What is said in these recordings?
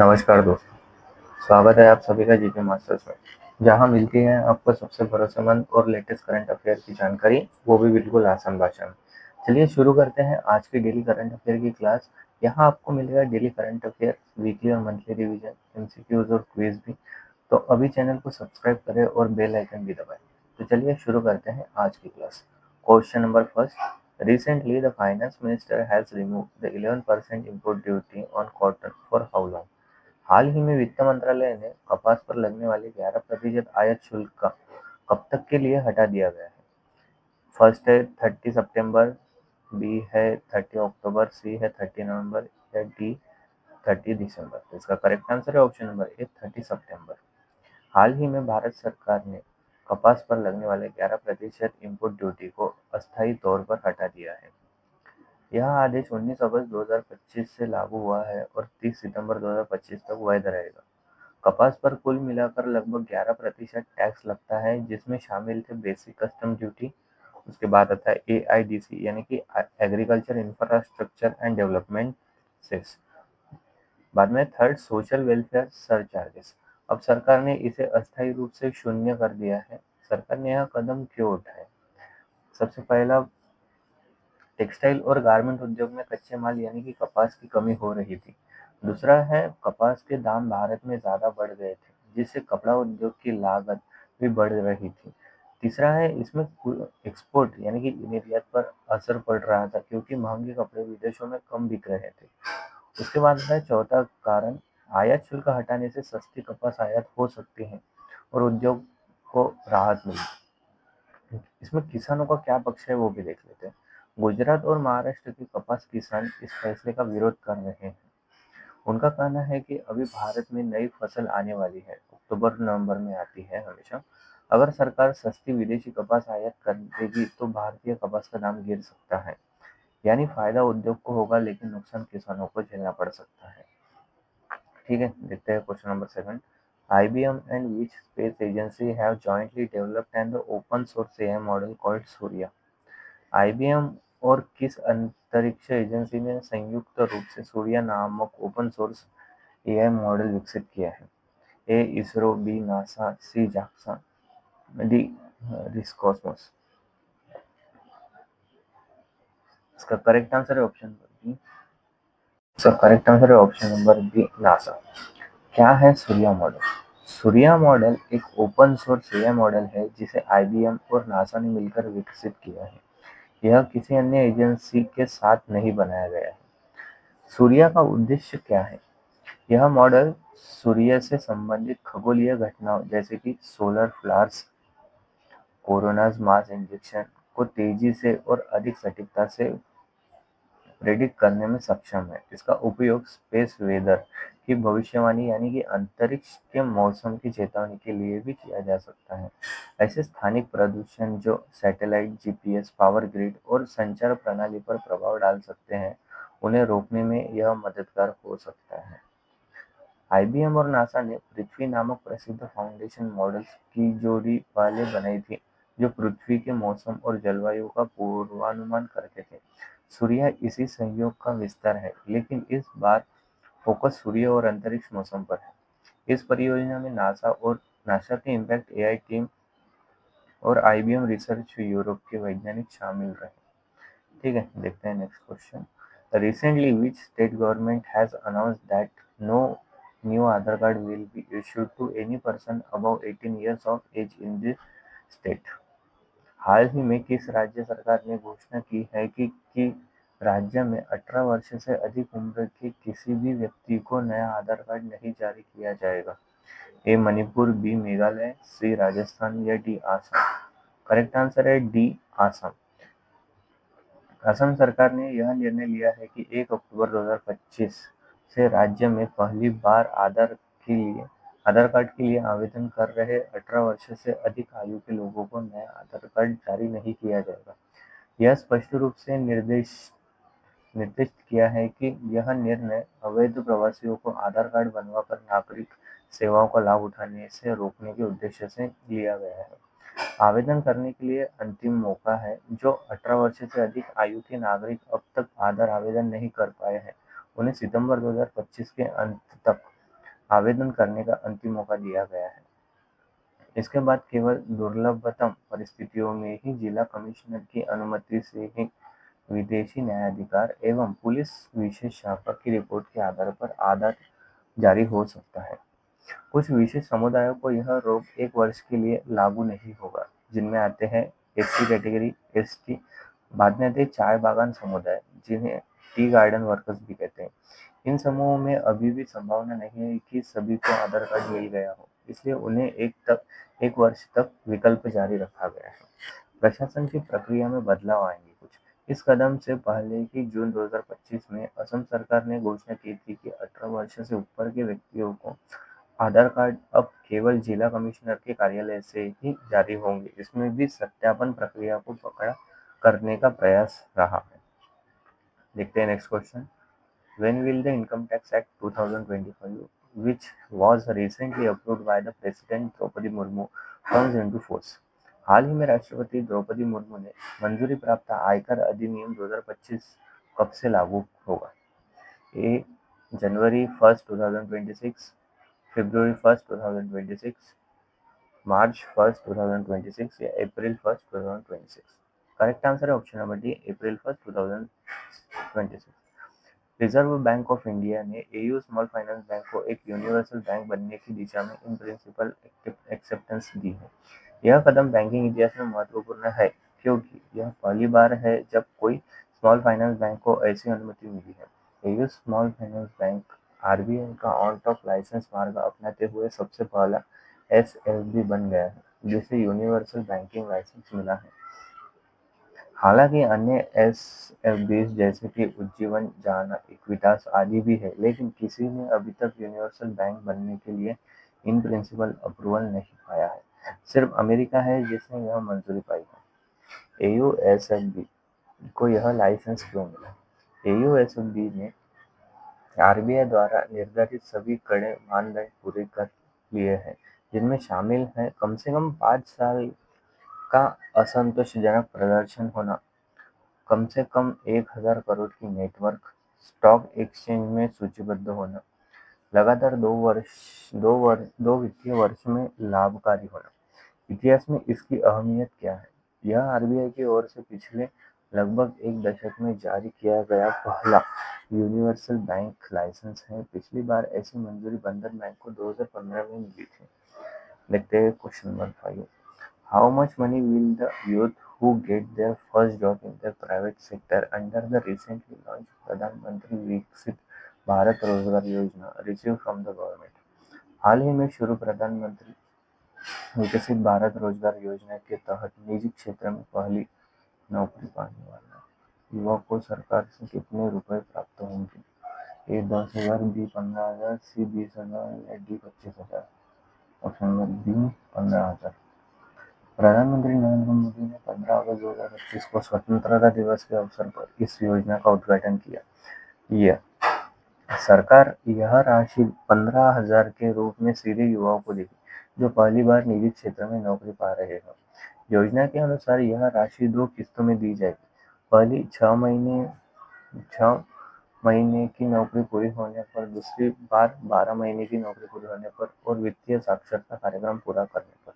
नमस्कार दोस्तों, स्वागत है आप सभी का जीके मास्टर्स में, जहां मिलती है आपको सबसे भरोसेमंद और लेटेस्ट करंट अफेयर की जानकारी, वो भी बिल्कुल आसान भाषा में। चलिए शुरू करते हैं आज की डेली करंट अफेयर की क्लास। यहाँ आपको मिलेगा डेली करंट अफेयर, वीकली और मंथली रिवीजन, एमसीक्यूज और क्विज भी। तो अभी चैनल को सब्सक्राइब करें और बेल आइकन भी दबाएं। तो चलिए शुरू करते हैं आज की class. Question number first, recently the finance minister has removed the 11% import duty on cotton for how long? हाल ही में वित्त मंत्रालय ने कपास पर लगने वाले 11% आयात शुल्क का कब तक के लिए हटा दिया गया है? फर्स्ट है 30 सितंबर, बी है 30 अक्टूबर, सी है 30 नवंबर या डी 30 दिसंबर। तो इसका करेक्ट आंसर है ऑप्शन नंबर ए 30 सितंबर। हाल ही में भारत सरकार ने कपास पर लगने वाले 11% इम्पोर्ट ड्यूटी को अस्थायी तौर पर हटा दिया है। यह आदेश 19 अगस्त 2025 से लागू हुआ है और 30 सितंबर 2025 तक वैध रहेगा। कपास पर कुल मिलाकर लगभग 11% टैक्स लगता है, जिसमें शामिल थे बेसिक कस्टम ड्यूटी, उसके बाद आता है एआईडीसी यानी कि agriculture infrastructure and development cess, बाद में थर्ड सोशल वेलफेयर सरचार्जेस। अब सरकार ने इसे अस्थायी रूप से शून्य कर दिया है। सरकार ने यह कदम क्यों उठाया? सबसे पहला, टेक्सटाइल और गारमेंट उद्योग में कच्चे माल यानी कि कपास की कमी हो रही थी। दूसरा है, कपास के दाम भारत में ज़्यादा बढ़ गए थे, जिससे कपड़ा उद्योग की लागत भी बढ़ रही थी। तीसरा है, इसमें एक्सपोर्ट यानी कि निर्यात पर असर पड़ रहा था, क्योंकि महंगे कपड़े विदेशों में कम बिक रहे थे। उसके बाद है चौथा कारण, आयात शुल्क हटाने से सस्ती कपास आयात हो सकती है और उद्योग को राहत मिली। इसमें किसानों का क्या पक्ष है वो भी देख लेते हैं। गुजरात और महाराष्ट्र के कपास किसान इस फैसले का विरोध कर रहे हैं। उनका कहना है कि अभी भारत में नई फसल आने वाली है, अक्टूबर नवंबर में आती है हमेशा। अगर सरकार सस्ती विदेशी कपास आयात कर देगी तो भारतीय कपास का दाम गिर सकता है। यानी फायदा उद्योग को होगा, लेकिन नुकसान किसानों को झेलना पड़ सकता है। ठीक है, देखते हैं question number seven. IBM and which space agency have jointly developed an open source AI model called Surya? IBM और किस अंतरिक्ष एजेंसी ने संयुक्त रूप से सूर्या नामक ओपन सोर्स एआई मॉडल विकसित किया है? ए इसरो, बी नासा, सी जाक्सा, डी रिस्कॉस्मोस। इसका करेक्ट आंसर है ऑप्शन नंबर बी। इसका करेक्ट आंसर है ऑप्शन नंबर बी नासा। क्या है सूर्या मॉडल? सूर्या मॉडल एक ओपन सोर्स एआई मॉडल है जिसे IBM और नासा ने मिलकर विकसित किया है। यह किसी अन्य एजेंसी के साथ नहीं बनाया गया है। सूर्या का उद्देश्य क्या है? यह मॉडल सूर्य से संबंधित खगोलीय घटनाओं जैसे कि सोलर फ्लार्स, कोरोनाज मास इंजेक्शन को तेजी से और अधिक सटीकता से प्रेडिक्ट करने में सक्षम है। इसका उपयोग स्पेस वेदर की भविष्यवाणी यानी कि अंतरिक्ष के मौसम की चेतावनी के लिए भी किया जा सकता है। ऐसे स्थानिक प्रदूषण जो सैटेलाइट, जीपीएस, पावर ग्रिड और संचार प्रणाली पर प्रभाव डाल सकते हैं, उन्हें रोकने में यह मददगार हो सकता है। IBM और नासा ने पृथ्वी नामक प्रसिद्ध फाउंडेशन मॉडल्स की जोड़ी पहले बनाई थी, जो पृथ्वी के मौसम और जलवायु का पूर्वानुमान करते थे। सूर्या इसी सहयोग का विस्तार है, लेकिन इस बार फोकस सूर्य और अंतरिक्ष मौसम पर है। इस परियोजना में नासा की इम्पैक्ट एआई टीम और IBM रिसर्च यूरोप के वैज्ञानिक शामिल रहे। ठीक है, देखते हैं next question. Recently which state government has announced that no new Aadhaar card will be issued to any person above 18 years of age in the state? हाल ही में किस राज्य सरकार ने घोषणा की है कि राज्य में 18 वर्ष से अधिक उम्र के किसी भी व्यक्ति को नया आधार कार्ड नहीं जारी किया जाएगा? ए मणिपुर, बी मेघालय, सी राजस्थान या डी आसाम। करेक्ट आंसर है डी आसाम। असम सरकार ने यह निर्णय लिया है कि 1 अक्टूबर 2025 से राज्य में पहली बार आधार कार्ड के लिए आवेदन कर रहे 18 वर्ष से अधिक आयु के लोगों को नया आधार कार्ड जारी नहीं किया जाएगा। यह स्पष्ट रूप से निर्दिष्ट किया है कि यह निर्णय अवैध प्रवासियों को आधार कार्ड बनवाकर नागरिक सेवाओं का लाभ उठाने से रोकने के उद्देश्य से लिया गया है। आवेदन करने के लिए अंतिम मौका है। जो 18 वर्ष से अधिक आयु के नागरिक अब तक आधार आवेदन नहीं कर पाए हैं, उन्हें सितंबर 2025 के अंत तक आवेदन करने का अंतिम मौका दिया गया है। इसके बाद केवल दुर्लभतम परिस्थितियों में ही जिला कमिश्नर की अनुमति से ही विदेशी न्यायाधिकार एवं पुलिस विशेष शाखा की रिपोर्ट के आधार पर आदेश जारी हो सकता है। कुछ विशेष समुदायों को यह रोक 1 वर्ष के लिए लागू नहीं होगा, जिनमें आते हैं एससी कैटेगरी, एसटी, बाद में आते हैं चाय बागान समुदाय, जिन्हें टी गार्डन वर्कर्स भी कहते हैं। इन समूहों में अभी भी संभावना नहीं है कि सभी को आधार कार्ड मिल गया हो, इसलिए उन्हें 1 वर्ष तक विकल्प जारी रखा गया है। प्रशासन की प्रक्रिया में बदलाव आएंगे कुछ। इस कदम से पहले ही जून 2025 में असम सरकार ने घोषणा की थी कि 18 वर्ष से ऊपर के व्यक्तियों को आधार कार्ड अब केवल जिला कमिश्नर के कार्यालय से ही जारी होंगे। इसमें भी सत्यापन प्रक्रिया को पकड़ा करने का प्रयास रहा है। देखते हैं next question. When will the Income Tax Act 2025, which was recently approved by the President Droupadi Murmu, comes into force? हाल ही में राष्ट्रपति द्रौपदी मुर्मू ने मंजूरी प्राप्त आयकर अधिनियम 2025 कब से लागू होगा? ए जनवरी 1, 2026, फरवरी 1, 2026, मार्च 1, 2026 या अप्रैल 1, 2026? करेक्ट आंसर है option number D, April 1, 2026। Reserve bank of India ने एयू स्मॉल फाइनेंस बैंक को एक यूनिवर्सल बैंक बनने की दिशा में इन प्रिंसिपल एक्सेप्टेंस दी है। यह कदम बैंकिंग इतिहास में महत्वपूर्ण है, क्योंकि यह पहली बार है जब कोई स्मॉल फाइनेंस बैंक को ऐसी अनुमति मिली है। AU small finance bank RBI का ऑन टॉप लाइसेंस मार्ग अपनाते हुए सबसे पहला एसएफबी बन गया है, जिसे यूनिवर्सल बैंकिंग लाइसेंस मिला है। हालांकि अन्य एसएफबीज जैसे कि उज्जीवन, जाना, इक्विटास आदि भी है, लेकिन किसी ने अभी तक यूनिवर्सल बैंक बनने के लिए इन प्रिंसिपल अप्रूवल नहीं पाया है। सिर्फ अमेरिका है जिसने यह मंजूरी पाई है। एयूएसएफबी को यह लाइसेंस क्यों मिला? एयूएसएफबी ने आरबीआई द्वारा निर्धारित सभी कड़े मानदंड पूरे कर लिए हैं, जिनमें शामिल है कम से कम 5 साल का असंतोषजनक प्रदर्शन होना, कम से कम 1000 करोड़ की नेटवर्क, स्टॉक एक्सचेंज में सूचीबद्ध होना, लगातार 2 वित्तीय वर्ष में लाभकारी होना। इतिहास में इसकी अहमियत क्या है? यह आरबीआई की ओर से पिछले लगभग 1 दशक में जारी किया गया पहला यूनिवर्सल बैंक लाइसेंस है। पिछली बार ऐसी मंजूरी बंधन बैंक को 2015 में मिली थी। देखते हैं question number 5। How much money will the youth who get their first job in the private sector under the recently launched प्रधान मंत्री विकसित भारत रोजगार योजना receive from the government? हाल ही में शुरू प्रधानमंत्री विकसित भारत रोजगार योजना के तहत निजी क्षेत्र में पहली नौकरी पाने वाला युवा को सरकार से कितने रुपए प्राप्त होंगे? ए 10,000, बी 15,000, सी 20,000 या डी 25,000? Option number B 15,000। प्रधानमंत्री नरेंद्र मोदी ने 15 अगस्त 2025 को स्वतंत्रता दिवस के अवसर पर इस योजना का उद्घाटन किया। सरकार यह राशि 15,000 के रूप में सीधे युवाओं को देगी, जो पहली बार निजी क्षेत्र में नौकरी पा रहे हैं। योजना के अनुसार यह राशि 2 किस्तों में दी जाएगी। पहली 6 महीने की नौकरी पूरी होने पर, दूसरी बार 12 महीने की नौकरी पूरी होने पर और वित्तीय साक्षरता कार्यक्रम पूरा करने पर।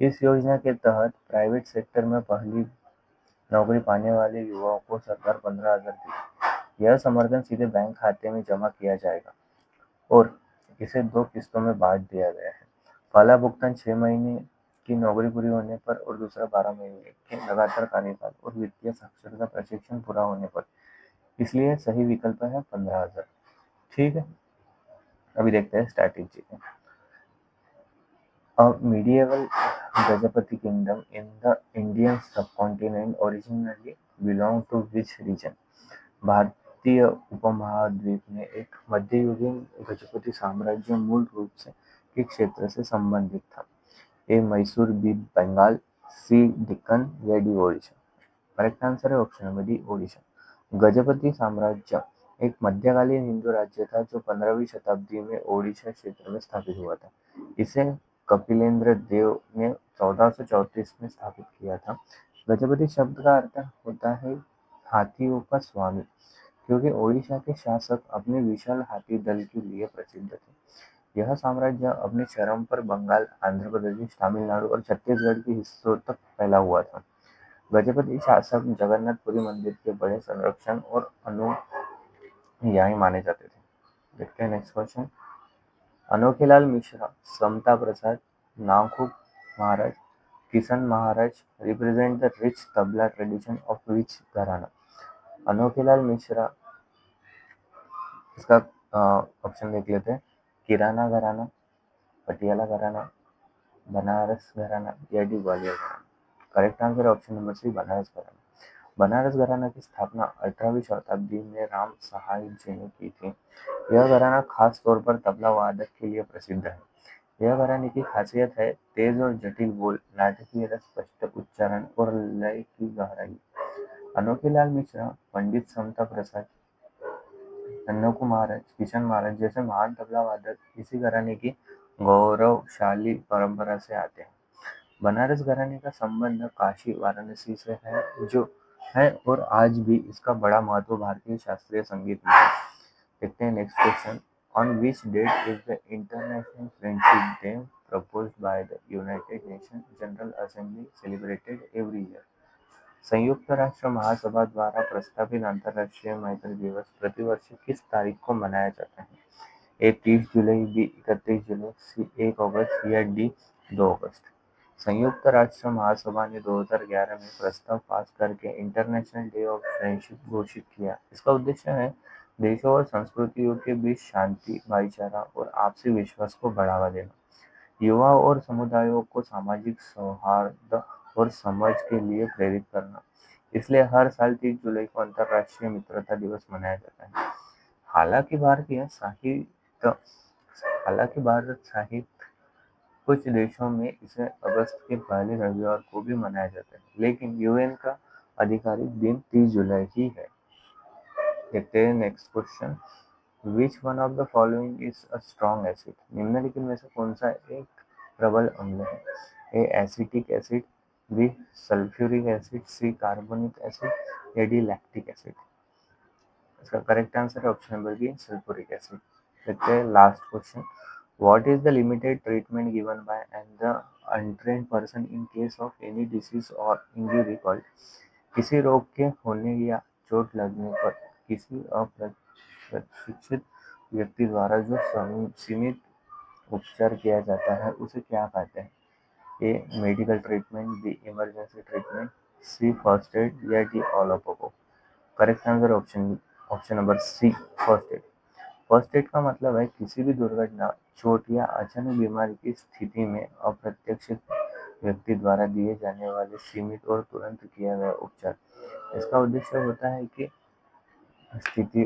इस योजना के तहत प्राइवेट सेक्टर में पहली नौकरी पाने वाले युवाओं को सरकार 15,000 देगी। यह समर्थन सीधे बैंक खाते में जमा किया जाएगा और इसे 2 किस्तों में बांट दिया गया है। पहला भुगतान 6 महीने की नौकरी पूरी होने पर और दूसरा 12 महीने के लगातार कार्यकाल और वित्तीय साक्षरता प्रशिक्षण पूरा होने पर। इसलिए सही विकल्प है 15,000। ठीक है, अभी देखते हैं strategy. A medieval Gajapati kingdom in the Indian subcontinent originally belonged to which region? भारतीय उपमहाद्वीप में एक मध्ययुगीन गजपति साम्राज्य मूल रूप से किस क्षेत्र से संबंधित था? ए मैसूर, बी बंगाल, सी डेक्कन या डी ओडिशा? करेक्ट आंसर है option number D, Odisha. Gajapati साम्राज्य एक मध्यकालीन हिंदू राज्य था जो 15वीं शताब्दी में ओडिशा क्षेत्र में स्थापित हुआ था। इसे कपिलेंद्र देव ने 1434 में स्थापित किया था। गजपति शब्द का अर्थ होता है हाथियों का स्वामी, क्योंकि ओडिशा के शासक अपने विशाल हाथी दल के लिए प्रसिद्ध थे। यह साम्राज्य अपने चरम पर बंगाल, आंध्र प्रदेश, तमिलनाडु और छत्तीसगढ़ के हिस्सों तक फैला हुआ था। गजपति शासक जगन्नाथपुरी मंदिर के बड़े संरक्षण और अनुयायी माने जाते थे। देखते हैं नेक्स्ट क्वेश्चन। अनोखीलाल मिश्रा, समता प्रसाद, नागुक Maharaj, Kishan Maharaj represent the rich tabla tradition of which घराना? अनोखीलाल मिश्रा, इसका ऑप्शन देख लेते हैं। किराना घराना, पटियाला घराना, बनारस घराना या D Gwalior Gharana? Correct answer option number C, Banaras Gharana. Banaras घराना की स्थापना 18वीं शताब्दी में राम सहाय जी ने की थी। यह घराना खास तौर पर तबला वादक के लिए प्रसिद्ध है। यह घराने की खासियत है तेज और जटिल बोल, नाटकीय रस, स्पष्ट उच्चारण और लय की गहराई। अनोखीलाल मिश्रा, पंडित समता प्रसाद, नन्नकू महाराज, किशन महाराज जैसे महान तबला वादक इसी घराने की गौरवशाली परंपरा से आते हैं। बनारस घराने का संबंध काशी वाराणसी से है, जो है और आज भी इसका बड़ा महत्व भारतीय शास्त्रीय संगीत में है। देखते हैं next question. On which date is the international friendship day proposed by the United Nations General Assembly celebrated every year? संयुक्त राष्ट्र महासभा द्वारा प्रस्तावित अंतर्राष्ट्रीय मैत्री दिवस प्रतिवर्ष किस तारीख को मनाया जाता है? ए 30 जुलाई, बी 31 जुलाई, सी 1 अगस्त या डी 2 अगस्त? संयुक्त राष्ट्र महासभा ने 2011 में प्रस्ताव पास करके इंटरनेशनल डे ऑफ फ्रेंडशिप घोषित किया। इसका उद्देश्य है देशों और संस्कृतियों के बीच शांति, भाईचारा और आपसी विश्वास को बढ़ावा देना, युवा और समुदायों को सामाजिक सौहार्द और समझ के लिए प्रेरित करना। इसलिए हर साल 30 जुलाई को अंतर्राष्ट्रीय मित्रता दिवस मनाया जाता है। हालांकि भारत सहित कुछ देशों में इसे अगस्त के पहले रविवार को भी मनाया जाता है, लेकिन यूएन का आधिकारिक दिन 30 जुलाई ही है। देखते हैं next question. Which one of the following is a strong acid? निम्नलिखित में से कौन सा एक प्रबल अम्ल है? A acetic acid, B sulphuric acid, C carbonic acid या डी लैक्टिक एसिड? इसका करेक्ट आंसर है option number B, sulphuric acid. देखते हैं last question. What is the limited treatment given by and the untrained person in case of any disease or injury called? किसी रोग के होने या चोट लगने पर किसी अप्रशिक्षित व्यक्ति द्वारा जो सीमित उपचार किया जाता है उसे क्या कहते हैं? A medical treatment, B emergency treatment, C first aid या D all of above? Correct answer option number C, first aid. First aid का मतलब है किसी भी दुर्घटना, चोट या अचानक बीमारी की स्थिति में अप्रशिक्षित व्यक्ति द्वारा दिए जाने वाले सीमित और तुरंत किया गया उपचार। इसका उद्देश्य होता है कि स्थिति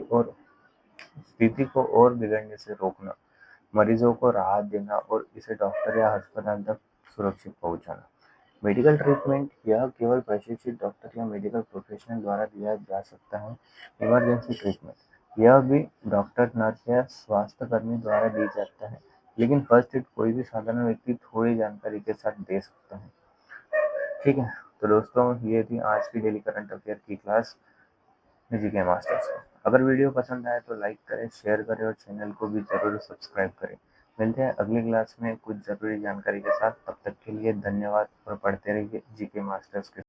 को और बिगड़ने से रोकना, मरीजों को राहत देना और इसे डॉक्टर या अस्पताल तक सुरक्षित पहुंचाना। मेडिकल ट्रीटमेंट यह केवल प्रशिक्षित डॉक्टर या मेडिकल प्रोफेशनल द्वारा दिया जा सकता है। इमरजेंसी ट्रीटमेंट यह भी डॉक्टर, नर्स या स्वास्थ्य कर्मी द्वारा दी जाता है, लेकिन फर्स्ट एड कोई भी साधारण व्यक्ति थोड़ी जानकारी के साथ दे सकता है। ठीक है, तो दोस्तों ये थी आज की डेली करंट अफेयर की क्लास जीके मास्टर्स। अगर वीडियो पसंद आए तो लाइक करें, शेयर करें और चैनल को भी जरूर सब्सक्राइब करें। मिलते हैं अगली क्लास में कुछ जरूरी जानकारी के साथ। तब तक के लिए धन्यवाद और पढ़ते रहिए जीके मास्टर्स के